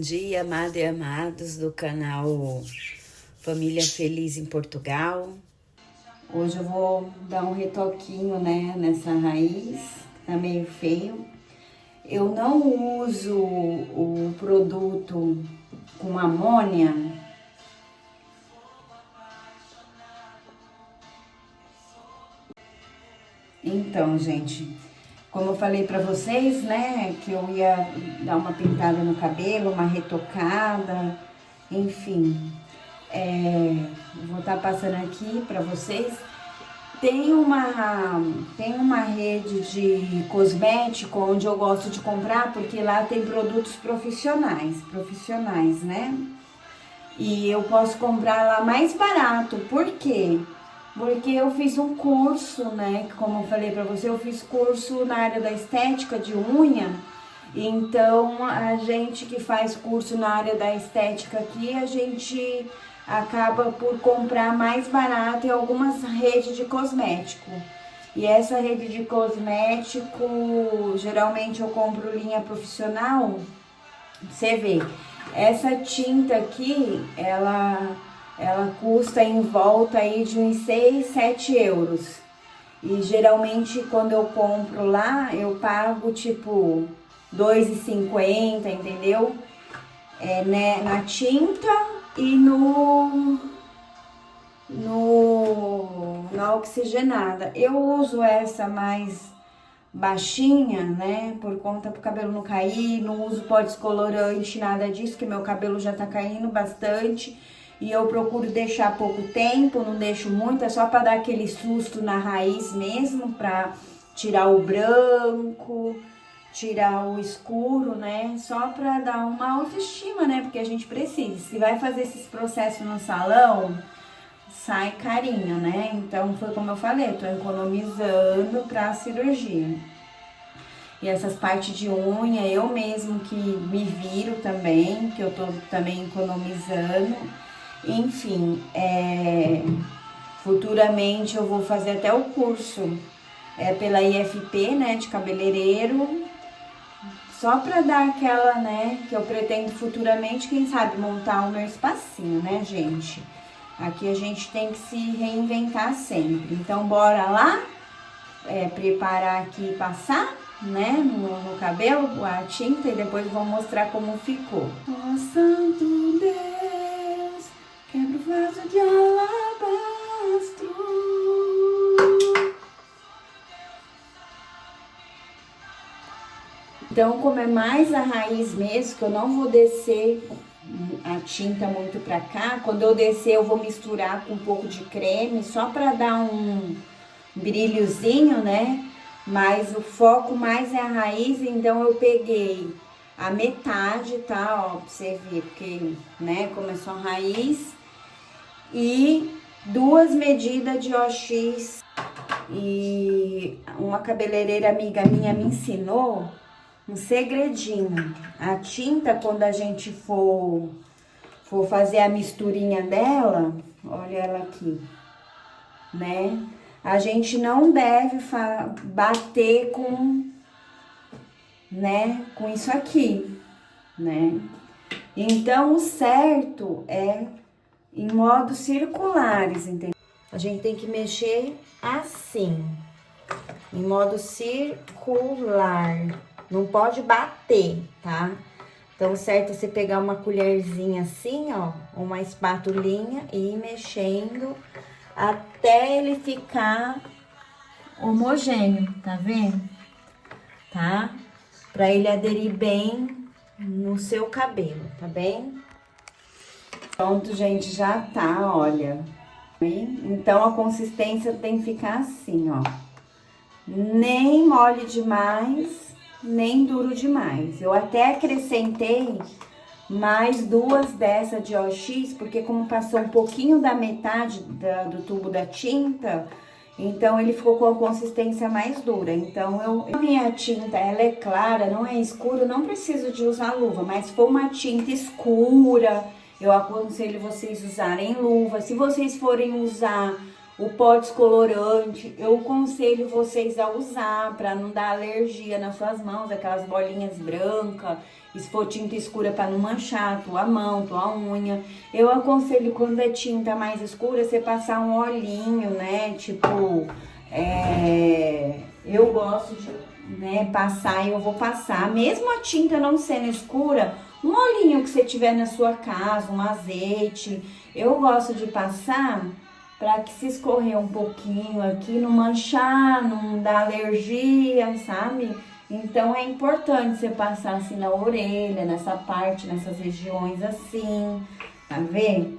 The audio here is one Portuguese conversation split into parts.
dia, amado e amados do canal Família Feliz em Portugal. Hoje eu vou dar um retoquinho, né, nessa raiz, que tá meio feio. Eu não uso o produto com amônia. Então, gente, como eu falei pra vocês, né, que eu ia dar uma pintada no cabelo, uma retocada, enfim. Vou estar passando aqui pra vocês. Tem uma rede de cosmético onde eu gosto de comprar, porque lá tem produtos profissionais, né? E eu posso comprar lá mais barato. Por quê? Porque eu fiz um curso, né? Como eu falei pra você, eu fiz curso na área da estética de unha. Então, a gente que faz curso na área da estética aqui, a gente acaba por comprar mais barato em algumas redes de cosmético. E essa rede de cosmético, geralmente eu compro linha profissional. Você vê, essa tinta aqui, ela custa em volta aí de uns 6, 7 euros. E geralmente quando eu compro lá, eu pago tipo 2,50, entendeu? Né, na tinta e na oxigenada. Eu uso essa mais baixinha, né, por conta pro cabelo não cair, não uso pó descolorante, nada disso, que meu cabelo já tá caindo bastante. E eu procuro deixar pouco tempo, não deixo muito, é só pra dar aquele susto na raiz mesmo, pra tirar o branco, tirar o escuro, né? Só pra dar uma autoestima, né? Porque a gente precisa. Se vai fazer esses processos no salão, sai carinho, né? Então, foi como eu falei, eu tô economizando pra cirurgia. E essas partes de unha, eu mesmo que me viro também, que eu tô também economizando. Enfim, futuramente eu vou fazer até o curso pela IFP, né, de cabeleireiro, só pra dar aquela, né, que eu pretendo futuramente, quem sabe, montar o meu espacinho, né, gente? Aqui a gente tem que se reinventar sempre. Então, bora lá, preparar aqui e passar, né, no cabelo, a tinta, e depois vou mostrar como ficou. Ó Santo Deus, quebra o vaso de alabastro. Então, como é mais a raiz mesmo, que eu não vou descer a tinta muito pra cá, quando eu descer eu vou misturar com um pouco de creme, só pra dar um brilhozinho, né? Mas o foco mais é a raiz, então eu peguei a metade, tá? Ó, pra você ver, porque, né, começou a raiz. E 2 medidas de OX. E uma cabeleireira amiga minha me ensinou um segredinho. A tinta, quando a gente for fazer a misturinha dela, olha ela aqui, né? A gente não deve bater com, né, com isso aqui, né? Então, o certo é em modos circulares, entendeu? A gente tem que mexer assim, em modo circular. Não pode bater, tá? Então, o certo é você pegar uma colherzinha assim, ó, uma espatulinha e ir mexendo até ele ficar homogêneo, tá vendo? Tá? Pra ele aderir bem no seu cabelo, tá bem? Pronto, gente, já tá, olha. Então, a consistência tem que ficar assim, ó. Nem mole demais, nem duro demais. Eu até acrescentei mais 2 dessa de OX, porque como passou um pouquinho da metade do tubo da tinta, então ele ficou com a consistência mais dura. Então, a minha tinta, ela é clara, não é escura, não preciso de usar luva, mas se for uma tinta escura, eu aconselho vocês usarem luva. Se vocês forem usar O pó descolorante, eu aconselho vocês a usar para não dar alergia nas suas mãos, aquelas bolinhas brancas, se for tinta escura para não manchar tua mão, tua unha. Eu aconselho quando é tinta mais escura, você passar um olhinho, né? Tipo, eu gosto de, né, passar e eu vou passar. Mesmo a tinta não sendo escura, um olhinho que você tiver na sua casa, um azeite. Eu gosto de passar para que se escorrer um pouquinho aqui, não manchar, não dar alergia, sabe? Então é importante você passar assim na orelha, nessa parte, nessas regiões assim, tá vendo?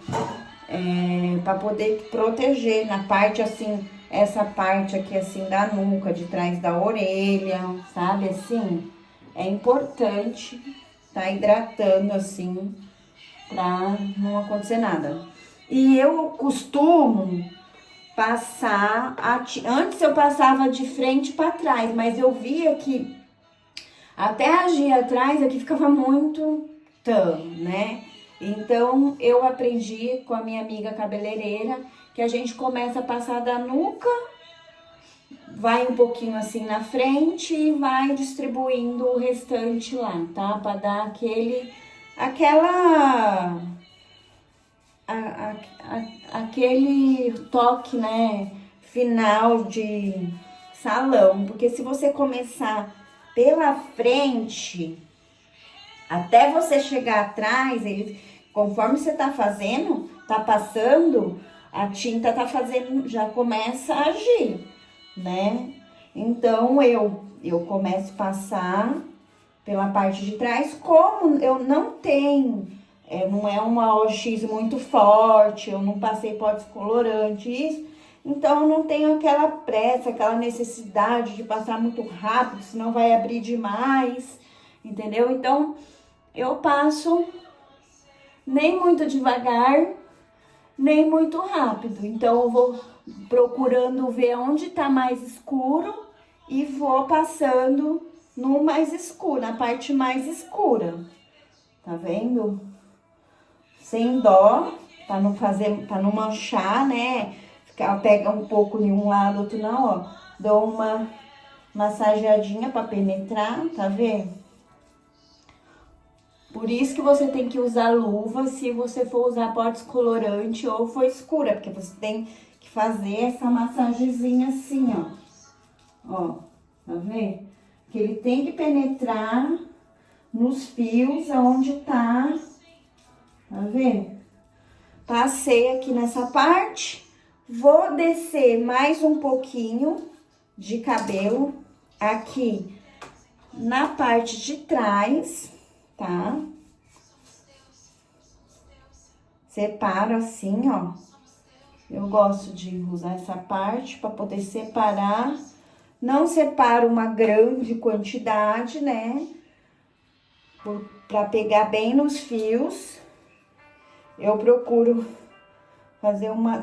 Para poder proteger na parte assim, essa parte aqui assim da nuca, de trás da orelha, sabe assim? É importante tá hidratando assim, pra não acontecer nada. E eu costumo passar, antes eu passava de frente para trás, mas eu via que até agir atrás aqui ficava muito tan, né? Então eu aprendi com a minha amiga cabeleireira que a gente começa a passar da nuca, vai um pouquinho assim na frente e vai distribuindo o restante lá, tá? Para dar aquele toque, né, final de salão, porque se você começar pela frente, até você chegar atrás, conforme você tá fazendo, tá passando, a tinta tá fazendo, já começa a agir, né? Então, eu começo a passar pela parte de trás, como eu não tenho, não é uma OX muito forte, eu não passei pó descolorante, isso, então eu não tenho aquela pressa, aquela necessidade de passar muito rápido, senão vai abrir demais, entendeu? Então, eu passo nem muito devagar, nem muito rápido. Então, eu vou procurando ver onde tá mais escuro e vou passando no mais escuro, na parte mais escura. Tá vendo? Sem dó, pra não manchar, né? Pega um pouco de um lado, outro não, ó. Dou uma massageadinha pra penetrar, tá vendo? Por isso que você tem que usar luva se você for usar pó descolorante ou for escura, porque você tem que fazer essa massagenzinha assim, ó. Ó, tá vendo? Que ele tem que penetrar nos fios aonde tá vendo? Passei aqui nessa parte, vou descer mais um pouquinho de cabelo aqui na parte de trás, tá? Separo assim, ó. Eu gosto de usar essa parte para poder separar. Não separo uma grande quantidade, né? Para pegar bem nos fios. Eu procuro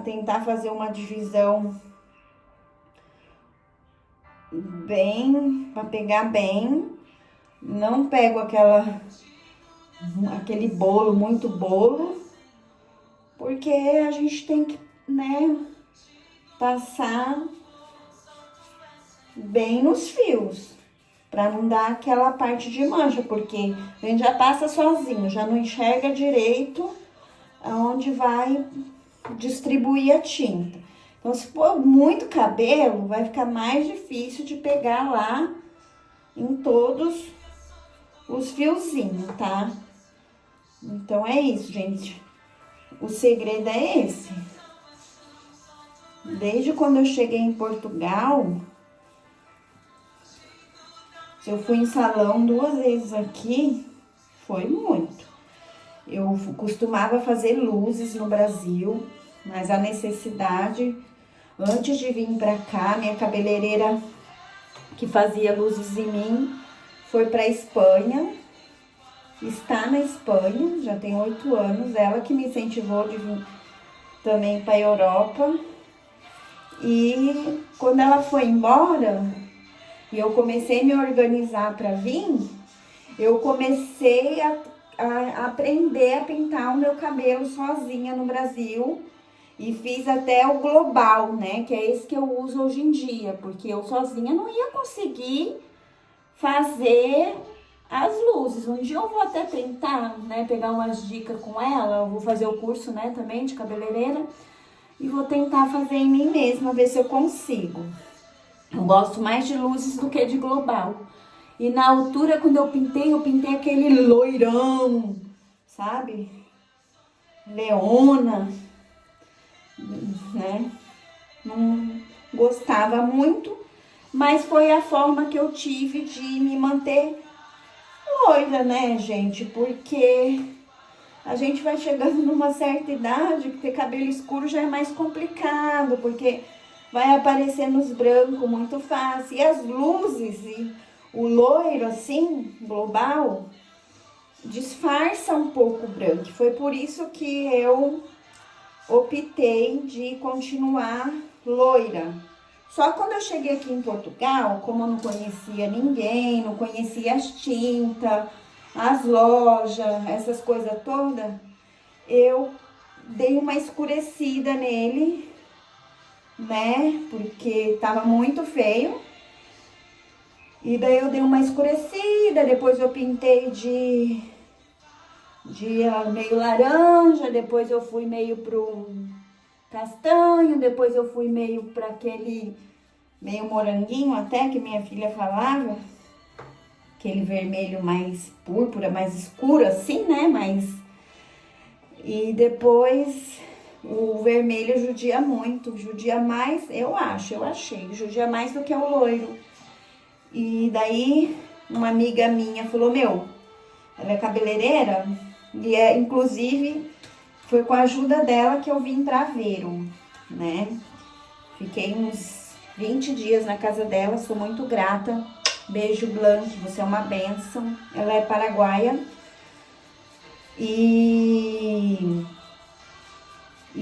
tentar fazer uma divisão bem, para pegar bem. Não pego aquele bolo, muito bolo, porque a gente tem que, né, passar bem nos fios, para não dar aquela parte de mancha, porque a gente já passa sozinho, já não enxerga direito aonde vai distribuir a tinta. Então, se for muito cabelo, vai ficar mais difícil de pegar lá em todos os fiozinhos, tá? Então, é isso, gente. O segredo é esse. Desde quando eu cheguei em Portugal, se eu fui em salão 2 vezes aqui, foi muito. Eu costumava fazer luzes no Brasil, mas a necessidade, antes de vir pra cá, minha cabeleireira que fazia luzes em mim foi pra Espanha. Está na Espanha, já tem 8 anos, ela que me incentivou de vir também para a Europa. E quando ela foi embora, e eu comecei a me organizar para vir, eu comecei a aprender a pintar o meu cabelo sozinha no Brasil. E fiz até o global, né? Que é esse que eu uso hoje em dia, porque eu sozinha não ia conseguir fazer as luzes. Um dia eu vou até tentar, né? Pegar umas dicas com ela. Eu vou fazer o curso, né? Também de cabeleireira. E vou tentar fazer em mim mesma, ver se eu consigo. Eu gosto mais de luzes do que de global. E na altura, quando eu pintei aquele loirão, sabe? Leona, né? Não gostava muito, mas foi a forma que eu tive de me manter loira, né, gente? Porque a gente vai chegando numa certa idade que ter cabelo escuro já é mais complicado, porque vai aparecendo os brancos muito fácil. E as luzes e o loiro, assim, global, disfarça um pouco o branco. Foi por isso que eu optei de continuar loira. Só quando eu cheguei aqui em Portugal, como eu não conhecia ninguém, não conhecia as tintas, as lojas, essas coisas todas, eu dei uma escurecida nele, né? Porque tava muito feio. E daí eu dei uma escurecida, depois eu pintei de meio laranja, depois eu fui meio pro castanho, depois eu fui meio para aquele meio moranguinho até, que minha filha falava, aquele vermelho mais púrpura, mais escuro assim, né, e depois o vermelho judia mais, eu achei, judia mais do que o loiro. E daí uma amiga minha falou, ela é cabeleireira, e inclusive foi com a ajuda dela que eu vim pra Aveiro, né? Fiquei uns 20 dias na casa dela, sou muito grata. Beijo, Blanque, você é uma bênção. Ela é paraguaia. E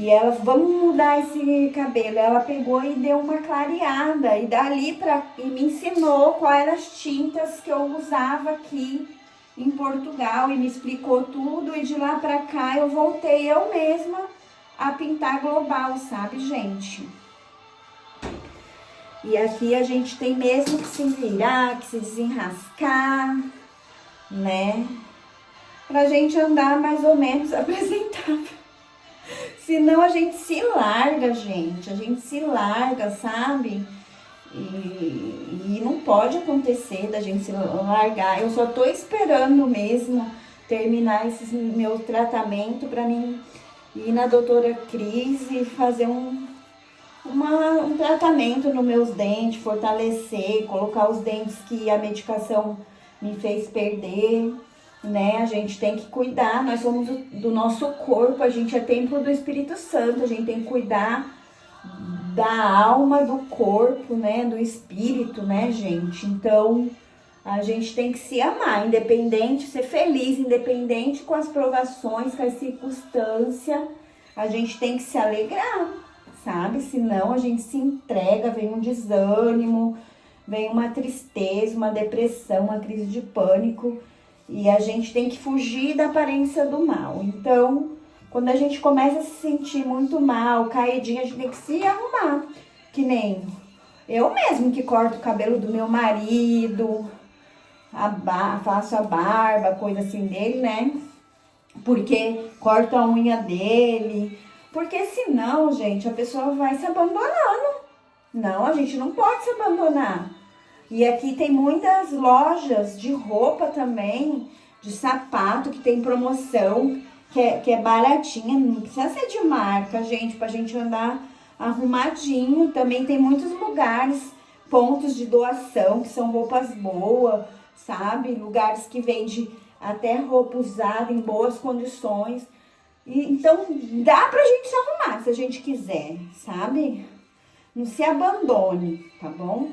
ela, vamos mudar esse cabelo. Ela pegou e deu uma clareada. E dali e me ensinou quais eram as tintas que eu usava aqui em Portugal. E me explicou tudo. E de lá pra cá eu voltei eu mesma a pintar global, sabe, gente? E aqui a gente tem mesmo que se virar, que se desenrascar, né? Pra gente andar mais ou menos apresentável. Senão a gente se larga, gente. A gente se larga, sabe? E não pode acontecer da gente se largar. Eu só tô esperando mesmo terminar esse meu tratamento pra mim ir na doutora Cris e fazer um tratamento nos meus dentes, fortalecer, colocar os dentes que a medicação me fez perder, né? A gente tem que cuidar, nós somos do nosso corpo, a gente é templo do Espírito Santo, a gente tem que cuidar da alma, do corpo, né? Do espírito, né, gente? Então, a gente tem que se amar, independente, ser feliz, independente com as provações, com as circunstâncias, a gente tem que se alegrar, sabe? Senão a gente se entrega, vem um desânimo, vem uma tristeza, uma depressão, uma crise de pânico. E a gente tem que fugir da aparência do mal. Então, quando a gente começa a se sentir muito mal, caidinha, a gente tem que se arrumar. Que nem eu mesmo que corto o cabelo do meu marido, faço a barba, coisa assim dele, né? Porque corto a unha dele. Porque senão, gente, a pessoa vai se abandonando. Não, a gente não pode se abandonar. E aqui tem muitas lojas de roupa também, de sapato, que tem promoção, que é baratinha, não precisa ser de marca, gente, pra gente andar arrumadinho. Também tem muitos lugares, pontos de doação, que são roupas boas, sabe? Lugares que vendem até roupa usada em boas condições. Então, dá pra gente se arrumar se a gente quiser, sabe? Não se abandone, tá bom?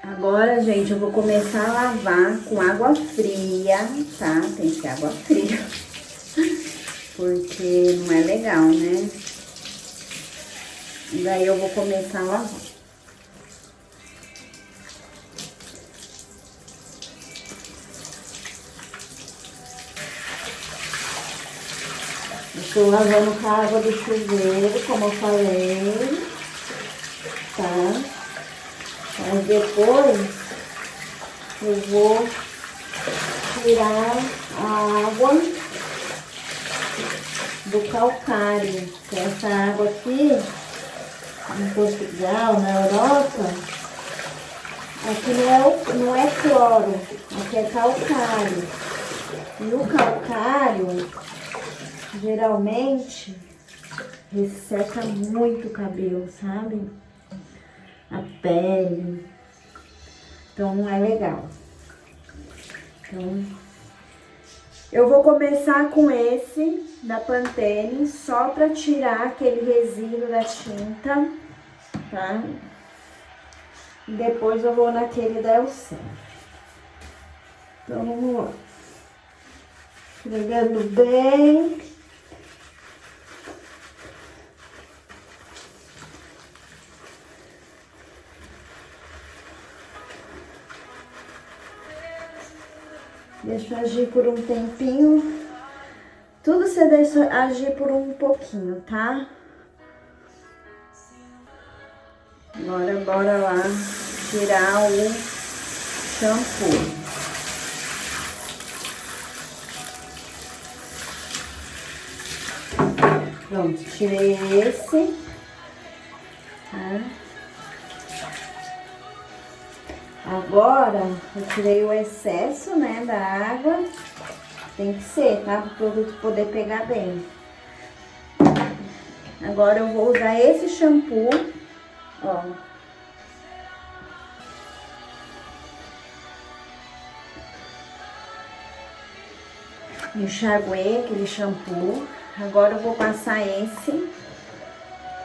Agora, gente, eu vou começar a lavar com água fria, tá? Tem que ser água fria, porque não é legal, né? E daí eu vou começar a lavar. Estou lavando com a água do chuveiro, como eu falei, tá? Mas depois eu vou tirar a água do calcário. Essa água aqui, em Portugal, na Europa, aqui não é cloro, aqui é calcário. E o calcário, geralmente, resseca muito o cabelo, sabe? A pele. Então não é legal. Então, eu vou começar com esse da Pantene, só pra tirar aquele resíduo da tinta, tá? E depois eu vou naquele da Elseve. Então vamos lá. Esfregando bem. Deixa agir por um tempinho. Tudo você deixa agir por um pouquinho, tá? Agora, bora lá tirar o shampoo. Pronto, tirei esse, tá? Agora, eu tirei o excesso, né, da água. Tem que ser, tá? Para o produto poder pegar bem. Agora eu vou usar esse shampoo, ó. Enxaguei aquele shampoo. Agora eu vou passar esse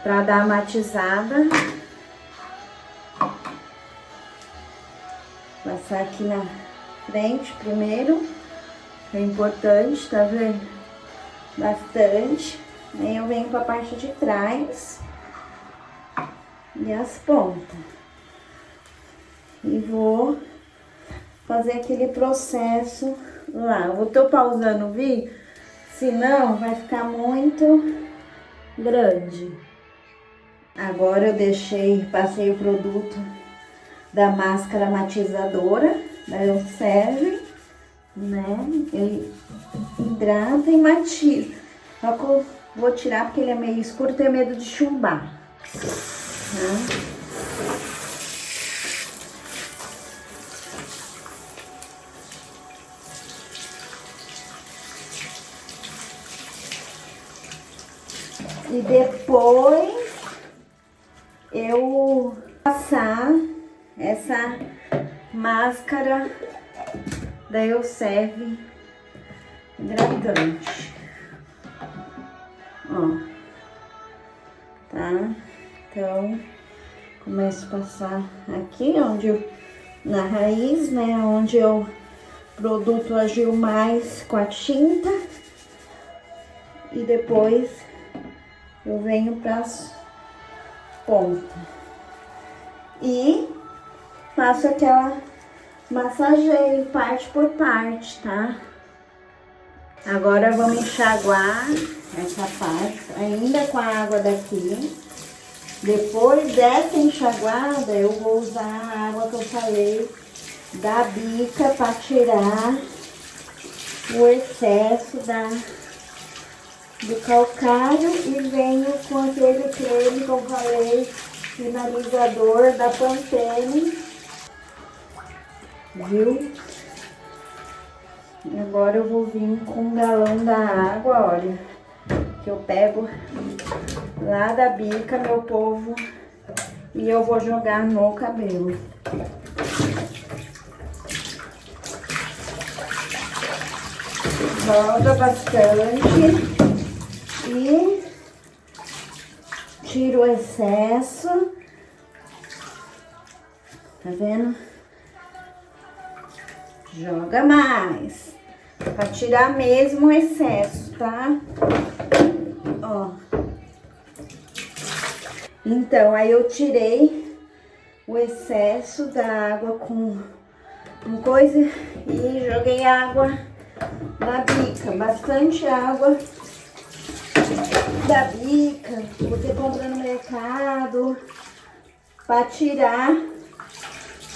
pra dar a matizada. Passar aqui na frente primeiro, que é importante, tá vendo? Bastante. Aí eu venho pra parte de trás e as pontas. E vou fazer aquele processo lá. Eu tô pausando o vídeo, senão vai ficar muito grande. Agora eu passei o produto da máscara matizadora da Elseve, né? Ele hidrata e matiza. Só que eu vou tirar porque ele é meio escuro, tenho medo de chumbar, né? E depois eu passar essa máscara da Elseve hidratante, ó, tá? Então, começo a passar aqui na raiz, né, onde o produto agiu mais com a tinta, e depois eu venho para as pontas e faço aquela massageio parte por parte, tá? Agora vamos enxaguar essa parte ainda com a água daqui. Depois dessa enxaguada eu vou usar a água que eu falei da bica para tirar o excesso do calcário, e venho com aquele creme que eu falei, finalizador da Pantene, viu? Agora eu vou vir com um galão da água, olha, que eu pego lá da bica, meu povo, e eu vou jogar no cabelo. Roda bastante e tiro o excesso, tá vendo? Joga mais, pra tirar mesmo o excesso, tá? Ó. Então, aí eu tirei o excesso da água com coisa e joguei água na bica, bastante água da bica, você compra no mercado, para tirar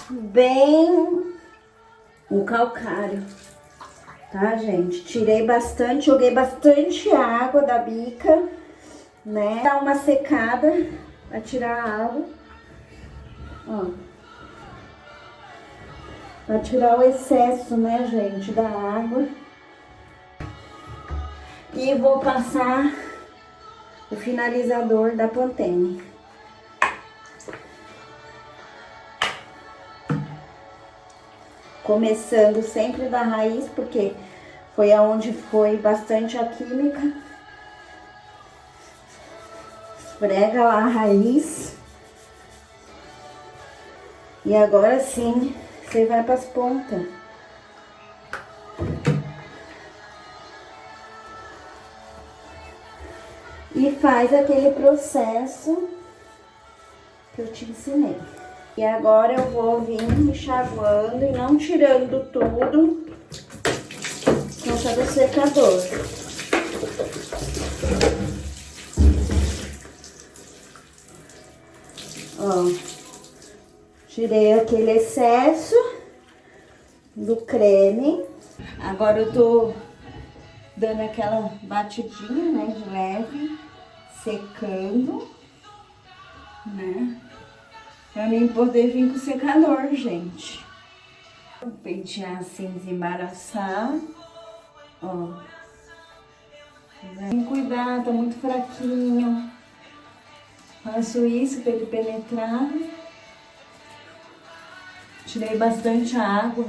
bem o calcário, tá, gente? Tirei bastante, joguei bastante água da bica, né? Dá uma secada para tirar a água, ó. Para tirar o excesso, né, gente, da água. E vou passar o finalizador da Pantene. Começando sempre da raiz, porque foi aonde foi bastante a química. Esfrega lá a raiz. E agora sim, você vai para as pontas. E faz aquele processo que eu te ensinei. E agora eu vou vir enxaguando e não tirando tudo por conta do secador. Ó, tirei aquele excesso do creme. Agora eu tô dando aquela batidinha, né, de leve, secando, né, pra mim poder vir com o secador, gente. Vou pentear assim, desembaraçar, ó. Tem que cuidar, tá muito fraquinho. Faço isso pra ele penetrar. Tirei bastante a água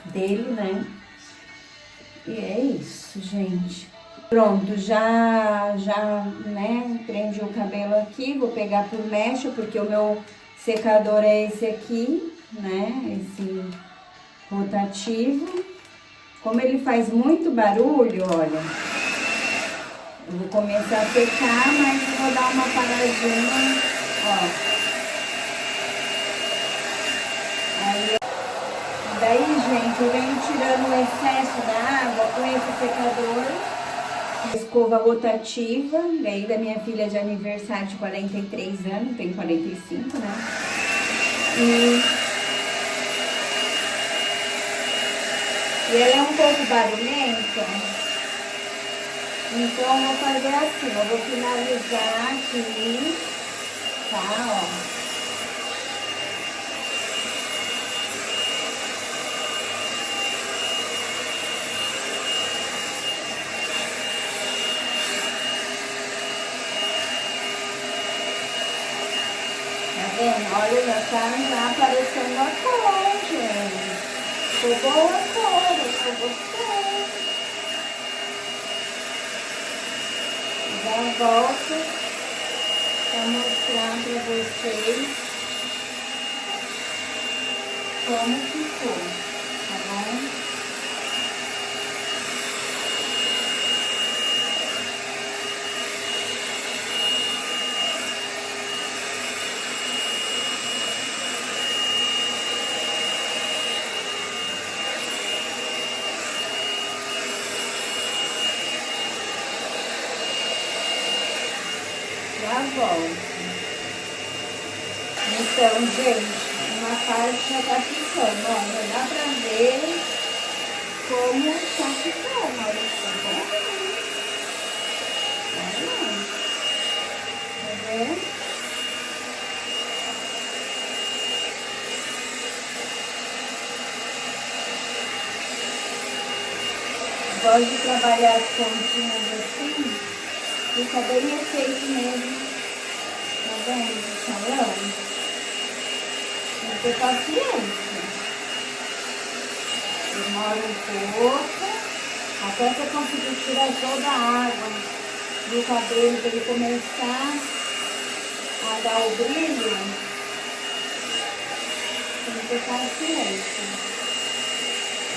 dele, né. E é isso, gente. Pronto, já, né, prendi o cabelo aqui, vou pegar por mecha, porque o meu secador é esse aqui, né, esse rotativo. Como ele faz muito barulho, olha, eu vou começar a secar, mas eu vou dar uma paradinha, ó. Daí, gente, eu venho tirando o excesso da água com esse secador. Escova rotativa, daí da minha filha de aniversário de 43 anos, tem 45, né? E ela é um pouco barulhenta, então eu vou fazer assim, eu vou finalizar aqui, tá, ó. Olha, já tá aparecendo a cor, gente. Ficou boa a cor, eu gostei. Já volto pra mostrar pra vocês como ficou, tá bom? Já volto. Então, gente, uma parte já tá ficando, ó, já dá pra ver como tá ficando, olha só, tá vendo? Gosto de trabalhar as pontinhas assim, fica bem efeito mesmo. Tá vendo? Falando? Tem que ter paciência. Demora um pouco, até você conseguir tirar toda a água do cabelo para ele começar a dar o brilho. Tem que ter paciência.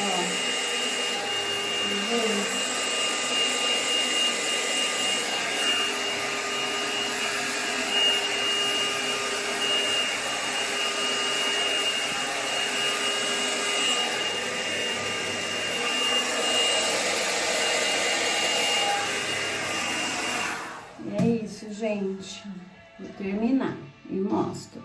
Ó. Vou terminar e mostro.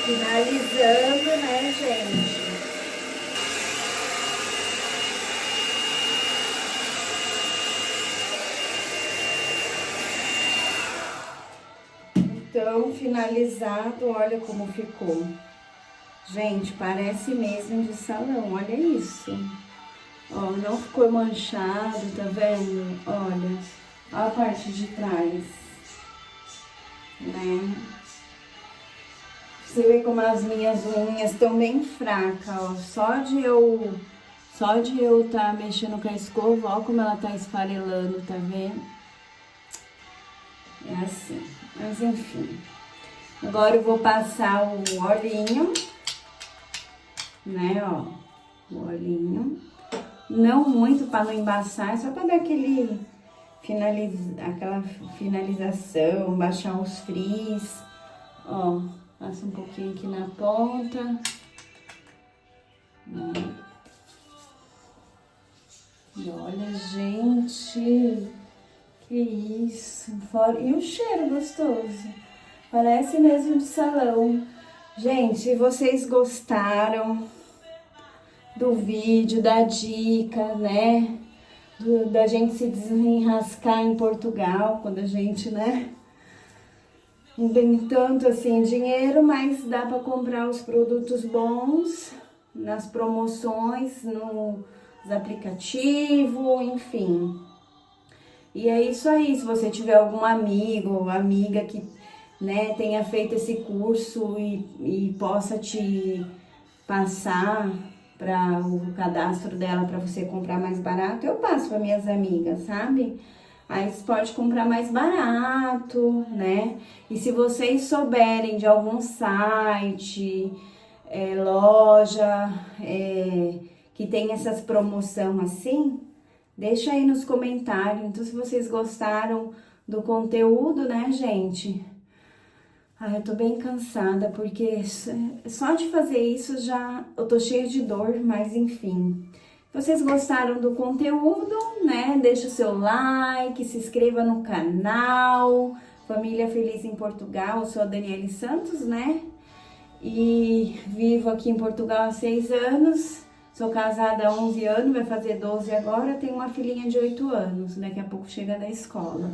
Finalizando, né, gente? Então, finalizado, olha como ficou. Gente, parece mesmo de salão, olha isso. Ó, não ficou manchado, tá vendo? Olha, ó a parte de trás, né? Você vê como as minhas unhas estão bem fracas, ó. Só de eu tá mexendo com a escova, ó como ela tá esfarelando, tá vendo? É assim, mas enfim. Agora eu vou passar o olhinho, né, ó. O olhinho. Não muito para não embaçar, é só para dar aquela finalização, baixar os frizz. Ó, passa um pouquinho aqui na ponta. E olha, gente, que isso. E o cheiro gostoso. Parece mesmo de salão. Gente, se vocês gostaram do vídeo, da dica, né? Da gente se desenrascar em Portugal, quando a gente, né? Não tem tanto assim dinheiro, mas dá para comprar os produtos bons nas promoções, nos aplicativos, enfim. E é isso aí, se você tiver algum amigo ou amiga que, né, tenha feito esse curso e possa te passar para o cadastro dela para você comprar mais barato, eu passo para minhas amigas, sabe? Aí você pode comprar mais barato, né? E se vocês souberem de algum site, loja, que tem essas promoção assim, deixa aí nos comentários. Então, se vocês gostaram do conteúdo, né, gente? Ai, eu tô bem cansada, porque só de fazer isso já eu tô cheia de dor, mas enfim. Vocês gostaram do conteúdo, né? Deixa o seu like, se inscreva no canal. Família Feliz em Portugal, eu sou a Daniele Santos, né? E vivo aqui em Portugal há 6 anos. Sou casada há 11 anos, vai fazer 12 agora. Tenho uma filhinha de 8 anos, daqui a pouco chega da escola.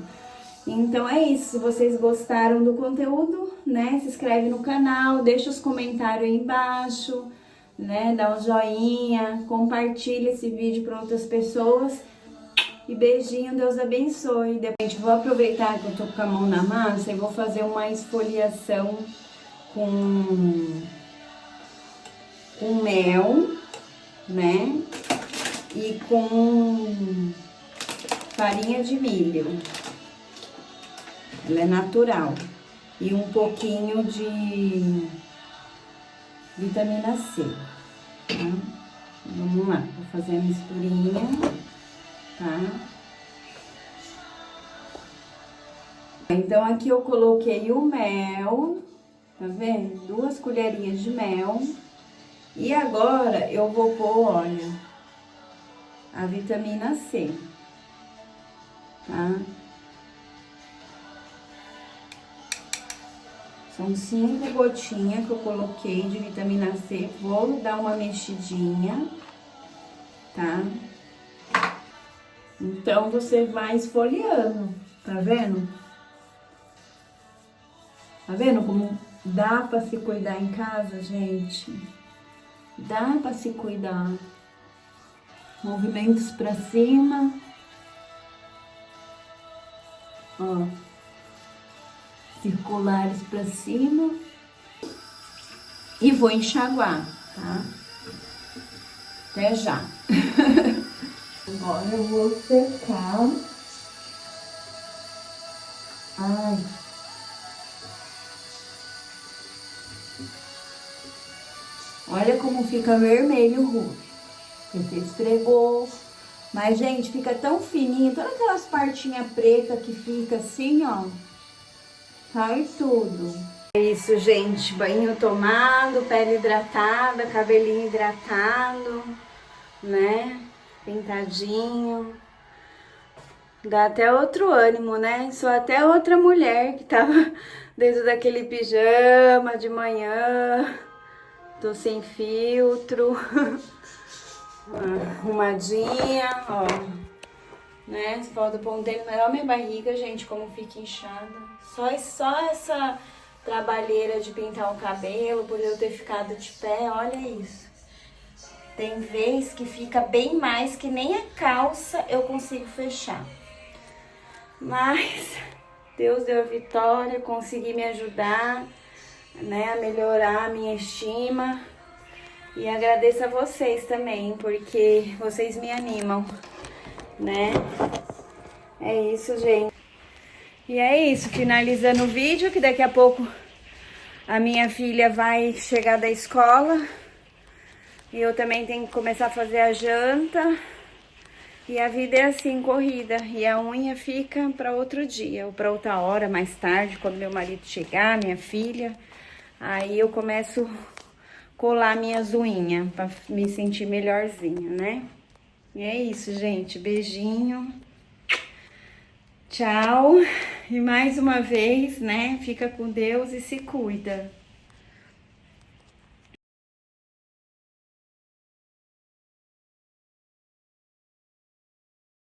Então é isso, se vocês gostaram do conteúdo, né, se inscreve no canal, deixa os comentários aí embaixo, né, dá um joinha, compartilha esse vídeo para outras pessoas e beijinho, Deus abençoe. Gente, vou aproveitar que eu tô com a mão na massa e vou fazer uma esfoliação com mel, né, e com farinha de milho. Ela é natural. E um pouquinho de vitamina C, tá? Vamos lá, vou fazer a misturinha, tá? Então, aqui eu coloquei o mel, tá vendo? 2 colherinhas de mel. E agora eu vou pôr, olha, a vitamina C, tá? São 5 gotinhas que eu coloquei de vitamina C. Vou dar uma mexidinha, tá? Então, você vai esfoliando, tá vendo? Tá vendo como dá pra se cuidar em casa, gente? Dá pra se cuidar. Movimentos pra cima. Ó. Circulares pra cima. E vou enxaguar, tá? Até já. Agora eu vou secar. Ai. Olha como fica vermelho o rosto. Você esfregou, Mas, gente, fica tão fininho, todas aquelas partinhas pretas que fica assim, ó. Sai tudo. É isso, gente. Banho tomado, pele hidratada, cabelinho hidratado, né? Pintadinho. Dá até outro ânimo, né? Sou até outra mulher que tava dentro daquele pijama de manhã. Tô sem filtro. Arrumadinha, ó. Né? Falta ponteiro, mas olha minha barriga, gente, como fica inchada. Só essa trabalheira de pintar o cabelo, por eu ter ficado de pé, olha isso. Tem vez que fica bem mais, que nem a calça eu consigo fechar. Mas Deus deu a vitória, consegui me ajudar, né, a melhorar a minha estima. E agradeço a vocês também, porque vocês me animam, né? É isso, gente. E é isso, finalizando o vídeo, que daqui a pouco a minha filha vai chegar da escola. E eu também tenho que começar a fazer a janta. E a vida é assim, corrida. E a unha fica para outro dia, ou para outra hora, mais tarde, quando meu marido chegar, minha filha. Aí eu começo a colar minhas unhas, para me sentir melhorzinha, né? E é isso, gente. Beijinho. Tchau. E mais uma vez, né? Fica com Deus e se cuida.